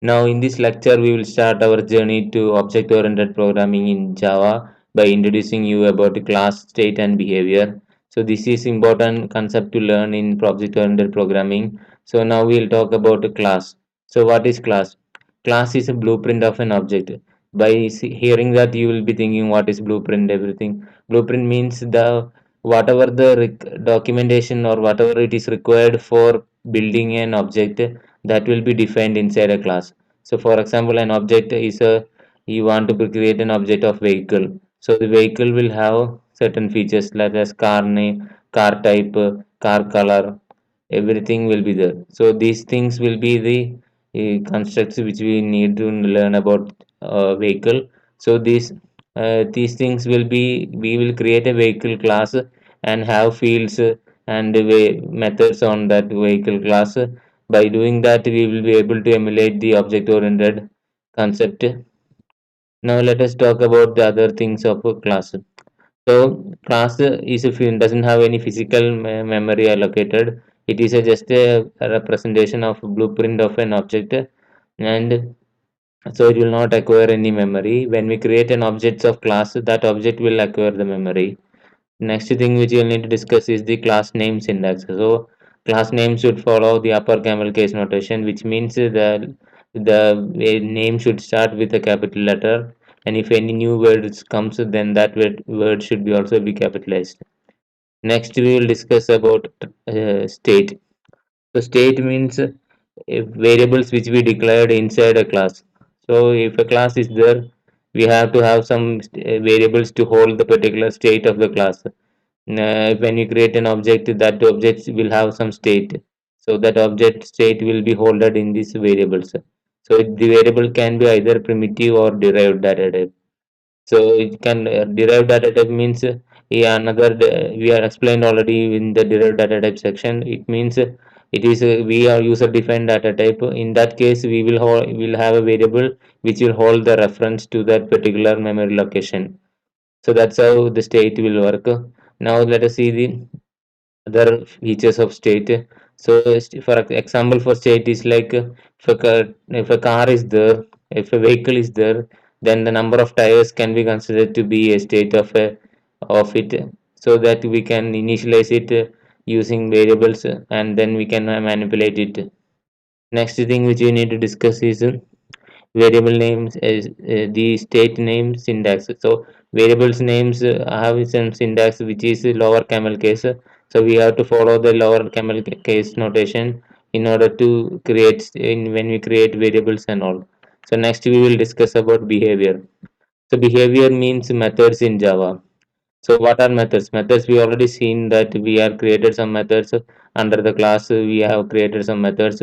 Now, in this lecture, we will start our journey to object-oriented programming in Java by introducing you about class, state, and behavior. So, this is important concept to learn in object-oriented programming. So, now we will talk about a class. So, what is class? Class is a blueprint of an object. By hearing that, you will be thinking, what is blueprint? Everything. Blueprint means the whatever the documentation or whatever it is required for building an object that will be defined inside a class. So for example, an object is a you want to create an object of vehicle. So the vehicle will have certain features like as car name, car type, car color, everything will be there. So these things will be the constructs which we need to learn about vehicle. So these things will be we will create a vehicle class and have fields and methods on that vehicle class. By doing that, we will be able to emulate the object-oriented concept. Now let us talk about the other things of a class. So class is if it doesn't have any physical memory allocated. It is just a representation of blueprint of an object, and so it will not acquire any memory. When we create an object of class, that object will acquire the memory. Next thing which you'll need to discuss is the class name syntax. So class name should follow the upper camel case notation, which means the name should start with a capital letter, and if any new words comes, then that word should be also be capitalized. Next, we will discuss about state. So state means variables which we declared inside a class. So if a class is there, we have to have some variables to hold the particular state of the class. When you create an object, that object will have some state. So that object state will be holded in these variables. So the variable can be either primitive or derived data type. So it can derived data type means yeah, we are explained already in the derived data type section. It means it is we are user defined data type. In that case, will have a variable which will hold the reference to that particular memory location. So that's how the state will work. Now let us see the other features of state. So for example, for state is like if a car is there, if a vehicle is there, then the number of tires can be considered to be a state of it, so that we can initialize it using variables, and then we can manipulate it. Next thing which we need to discuss is variable names as the state name syntax. So variables names have some syntax which is lower camel case. So we have to follow the lower camel case notation in order to create in when we create variables and all. So next we will discuss about behavior. So behavior means methods in Java. So what are methods? Methods, we already seen that we have created some methods under the class. We have created some methods.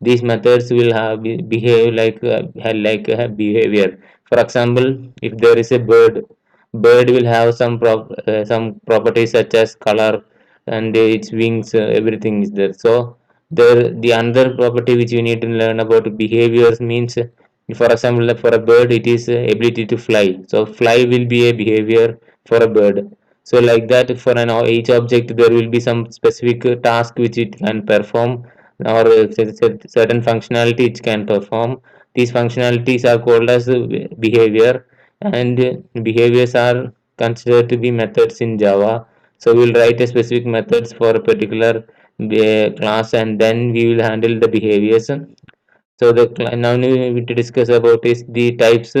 These methods will have behave like behavior. For example, if there is a bird will have some properties such as color and its wings. Everything is there. So the another property which you need to learn about behaviors means, for example, for a bird it is ability to fly. So fly will be a behavior for a bird. So like that, for an each object there will be some specific task which it can perform, or certain functionality it can perform. These functionalities are called as behavior, and behaviors are considered to be methods in Java. So we'll write a specific methods for a particular class, and then we will handle the behaviors. So now we need to discuss about is the types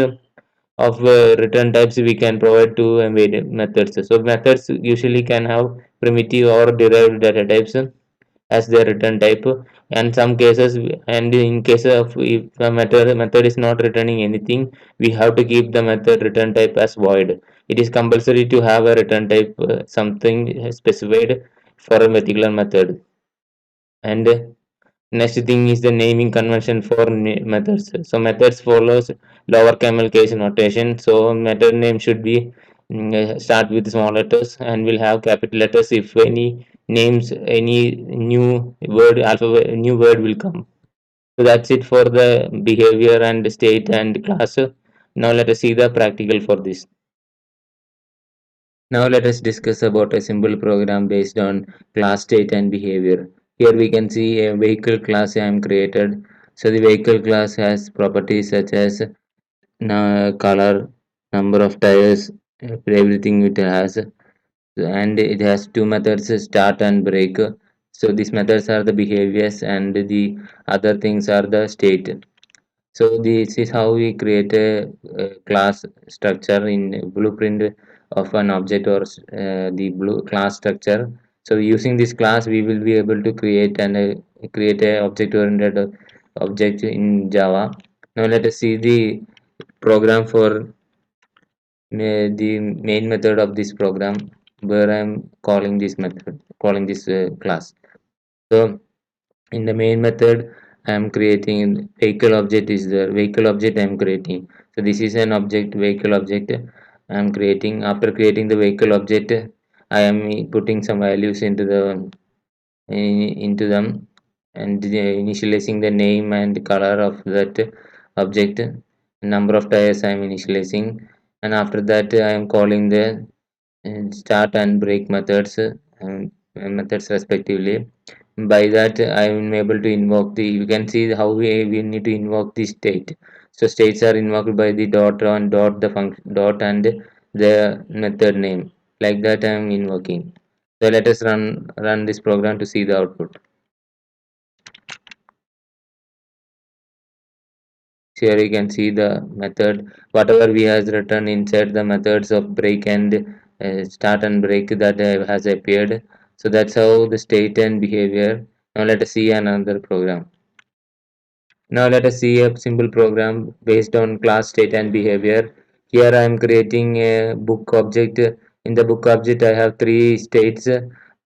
of return types we can provide to methods. So methods usually can have primitive or derived data types as their return type, and some cases, and in case of if the method is not returning anything, we have to keep the method return type as void. It is compulsory to have a return type something specified for a particular method. And next thing is the naming convention for methods. So methods follows lower camel case notation. So method name should be start with small letters and will have capital letters if any names any new word will come. So that's it for the behavior and state and class. Now let us see the practical for this. Now let us discuss about a simple program based on class, state and behavior. Here we can see a vehicle class I am created. So the vehicle class has properties such as color, number of tires, everything it has, and it has two methods: start and break. So these methods are the behaviors, and the other things are the state. So this is how we create a class structure in blueprint of an object, or the blue class structure. So using this class, we will be able to create a object-oriented object in Java. Now let us see the program for the main method of this program, where I am calling this method, calling this class. So in the main method, I am creating vehicle object is the vehicle object I am creating. So this is an object, vehicle object I am creating. After creating the vehicle object, I am putting some values into them, and initializing the name and color of that object. Number of tires I am initializing, and after that I am calling the start and break methods, methods respectively. By that I am able to invoke the, you can see how we need to invoke the state. So states are invoked by the dot and dot, the function dot and the method name. Like that I am invoking. So let us run this program to see the output. Here you can see the method, whatever we has written inside the methods of break and start and break, that has appeared. So that's how the state and behavior. Now let us see another program. Now let us see a simple program based on class, state and behavior. Here I am creating a book object. In the book object I have three states: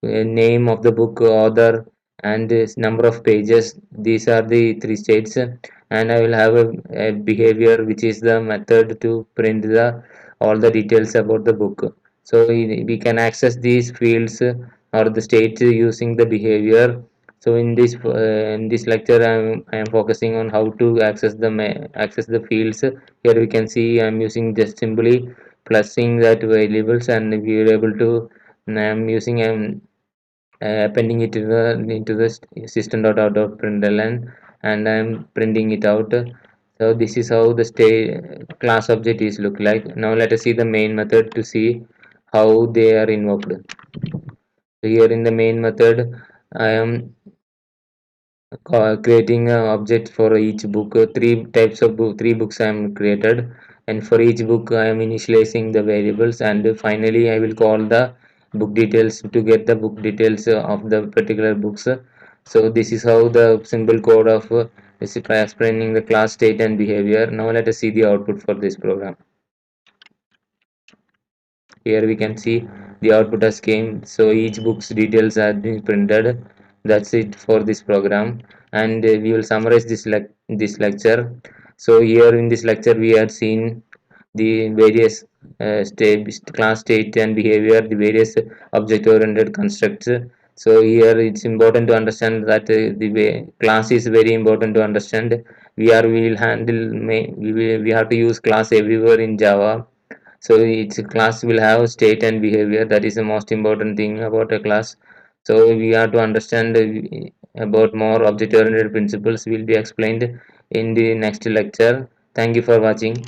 name of the book, author, and number of pages. These are the three states, and I will have a behavior which is the method to print the all the details about the book. So we can access these fields or the states using the behavior. So in this lecture, I am focusing on how to access the fields. Here we can see I am using just simply plussing that variables, and we are able to. I am using appending it into the system.out.println, and I am printing it out. So this is how the state class object is look like. Now let us see the main method to see how they are invoked. So here in the main method, I am creating an object for each book. Three types of book, three books I am created, and for each book I am initializing the variables, and finally I will call the book details to get the book details of the particular books. So this is how the simple code of is explaining the class, state and behavior. Now let us see the output for this program. Here we can see the output has came. So each book's details are being printed. That's it for this program, and we will summarize this lecture. So here in this lecture we have seen the various class, state and behavior, the various object oriented constructs. So here it's important to understand that the way class is very important to understand. We will handle we have to use class everywhere in Java. So each class will have state and behavior. That is the most important thing about a class. So we have to understand about more object oriented principles will be explained in the next lecture. Thank you for watching.